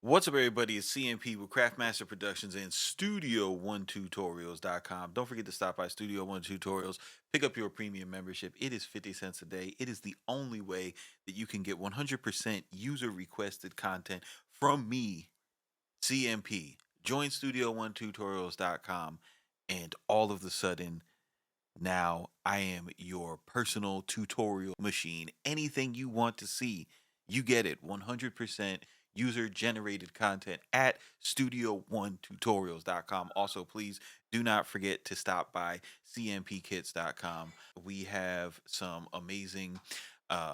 What's up, everybody? It's CMP with Craftmaster Productions and Studio1Tutorials.com. Don't forget to stop by Studio One Tutorials, pick up your premium membership. It is 50 cents a day. It is the only way that you can get 100% user requested content from me, CMP. Join Studio1Tutorials.com, and all of the sudden, now I am your personal tutorial machine. Anything you want to see, you get it. 100% user generated content at studio1tutorials.com. Also, please do not forget to stop by cmpkits.com. We have some amazing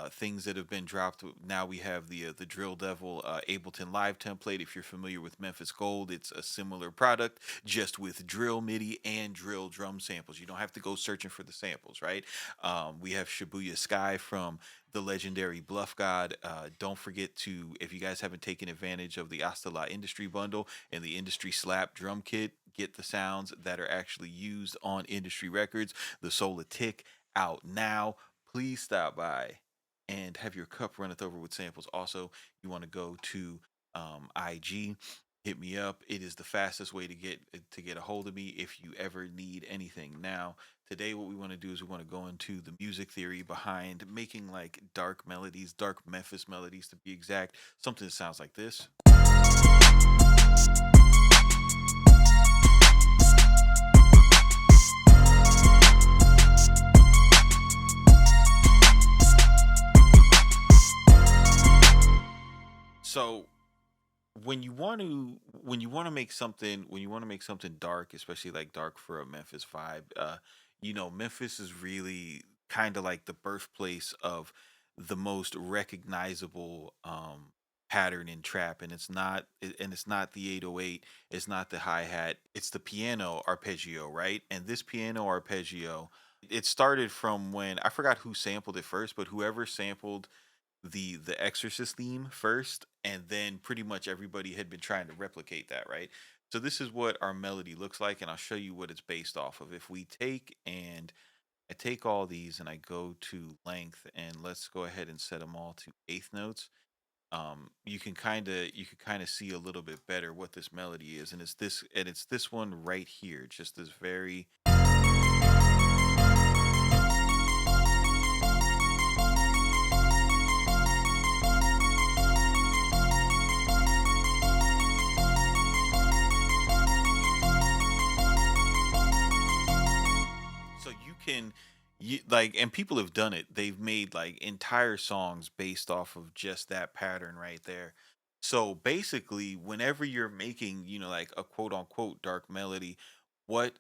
things that have been dropped. Now we have the Drill Devil Ableton Live template. If you're familiar with Memphis Gold, it's a similar product, just with drill MIDI and drill drum samples. You don't have to go searching for the samples, right? We have Shibuya Sky from the legendary Bluff God. Don't forget to, if you guys haven't taken advantage of the Astala Industry Bundle and the Industry Slap drum kit, get the sounds that are actually used on industry records. The Solar Tick out now. Please stop by and have your cup runneth over with samples. Also, you want to go to IG, hit me up. It is the fastest way to get a hold of me if you ever need anything. Now, today what we want to do is we want to go into the music theory behind making like dark melodies, dark Memphis melodies to be exact. Something that sounds like this. So when you want to make something dark, especially like dark for a Memphis vibe, Memphis is really kind of like the birthplace of the most recognizable pattern in trap, and it's not the 808, it's not the hi-hat, it's the piano arpeggio, right? And this piano arpeggio, it started from when I forgot who sampled it first, but whoever sampled the Exorcist theme first, and then pretty much everybody had been trying to replicate that, right? So this is what our melody looks like, and I'll show you what it's based off of. If we take and I take all these and I go to length, and let's go ahead and set them all to eighth notes. You can kind of see a little bit better what this melody is, and it's this one right here, just this very. So and people have done it. They've made like entire songs based off of just that pattern right there. So basically, whenever you're making, like a quote unquote dark melody, what's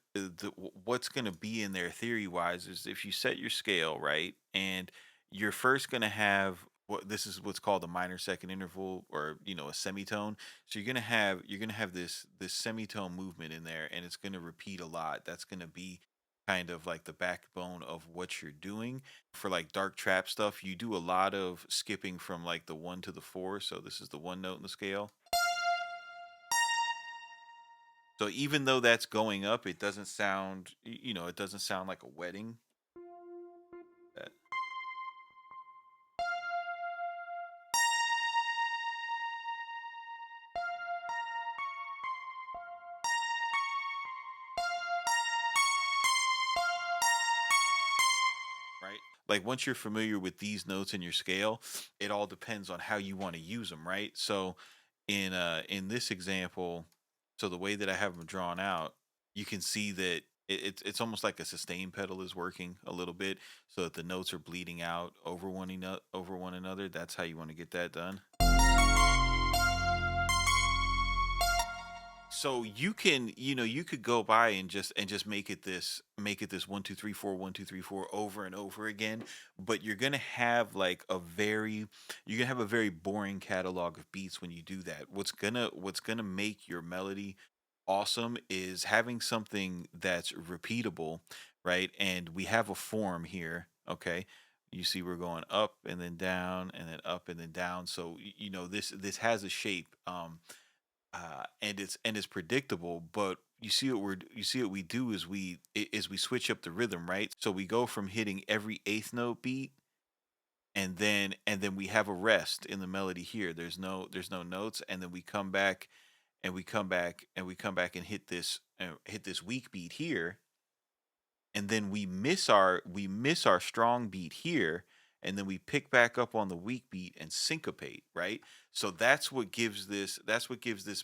going to be in there theory wise is if you set your scale right, and you're first going to have what this is what's called a minor second interval, or a semitone. So you're going to have this semitone movement in there, and it's going to repeat a lot. That's going to be kind of like the backbone of what you're doing. For like dark trap stuff, you do a lot of skipping from like the 1 to the 4. So this is the one note in the scale. So even though that's going up, it doesn't sound, it doesn't sound like a wedding. That- right? Like once you're familiar with these notes in your scale, it all depends on how you want to use them, right? So in this example, so the way that I have them drawn out, you can see that it's almost like a sustain pedal is working a little bit, so that the notes are bleeding out over one another. That's how you want to get that done. So you could go by and just make it this 1 2 3 4 1 2 3 4 over and over again, but you're gonna have a very boring catalog of beats when you do that. What's gonna make your melody awesome is having something that's repeatable, right? And we have a form here, okay? You see we're going up and then down and then up and then down. So this has a shape. And it's predictable, but you see what we do is we switch up the rhythm, right? So we go from hitting every eighth note beat and then we have a rest in the melody here. There's no notes, and then we come back and hit this weak beat here, and then we miss our strong beat here, and then we pick back up on the weak beat and syncopate, right? So that's what gives this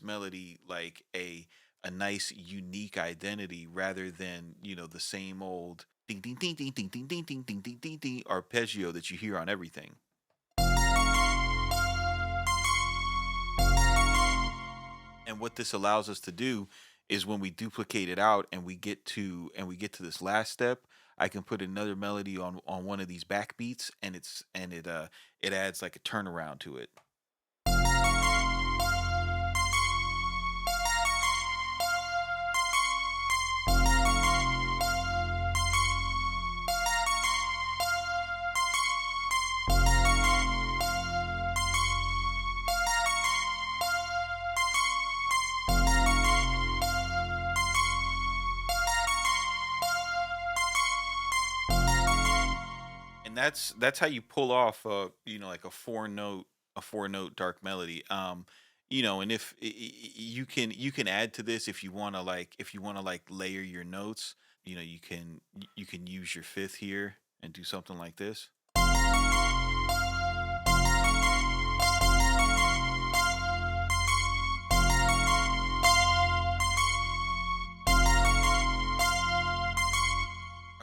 melody like a nice unique identity, rather than the same old ding ding ding ding ding ding ding ding ding ding ding ding arpeggio that you hear on everything. And what this allows us to do is, when we duplicate it out and we get to this last step, I can put another melody on one of these backbeats, and it adds like a turnaround to it. And that's how you pull off like a four note dark melody. And you can add to this if you want to layer your notes. You can use your fifth here and do something like this. I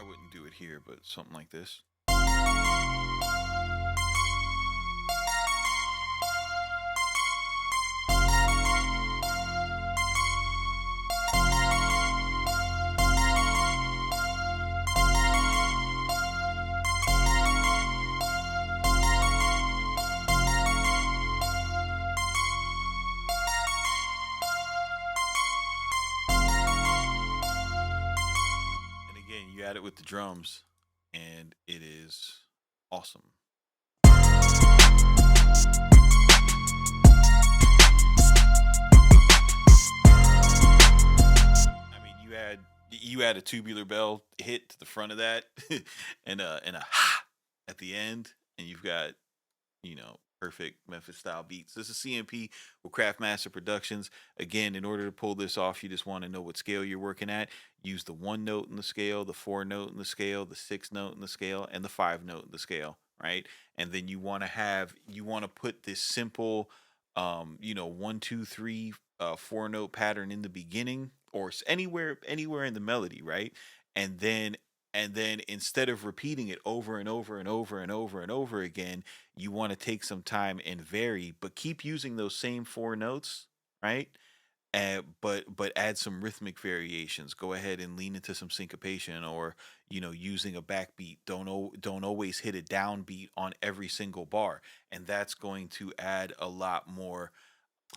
wouldn't do it here, but something like this. And again, you add it with the drums, and it is awesome. I mean, you add a tubular bell hit to the front of that, and a ha at the end, and you've got perfect Memphis style beats. This is CMP with Craftmaster Productions. Again, in order to pull this off, you just want to know what scale you're working at. Use the one note in the scale, the four note in the scale, the six note in the scale, and the five note in the scale, right? And then you want to put this simple, 1, 2, 3, four note pattern in the beginning, or anywhere in the melody, right? And then instead of repeating it over and over and over and over and over again, you want to take some time and vary, but keep using those same four notes, right? But add some rhythmic variations. Go ahead and lean into some syncopation, or using a backbeat. Don't always hit a downbeat on every single bar, and that's going to add a lot more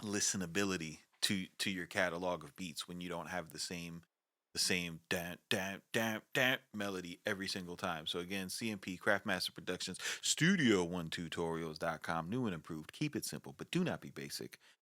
listenability to your catalog of beats, when you don't have the same dan dan dan dan melody every single time. So again, CMP Craftmaster Productions, Studio One Tutorials.com. New and improved. Keep it simple, but do not be basic.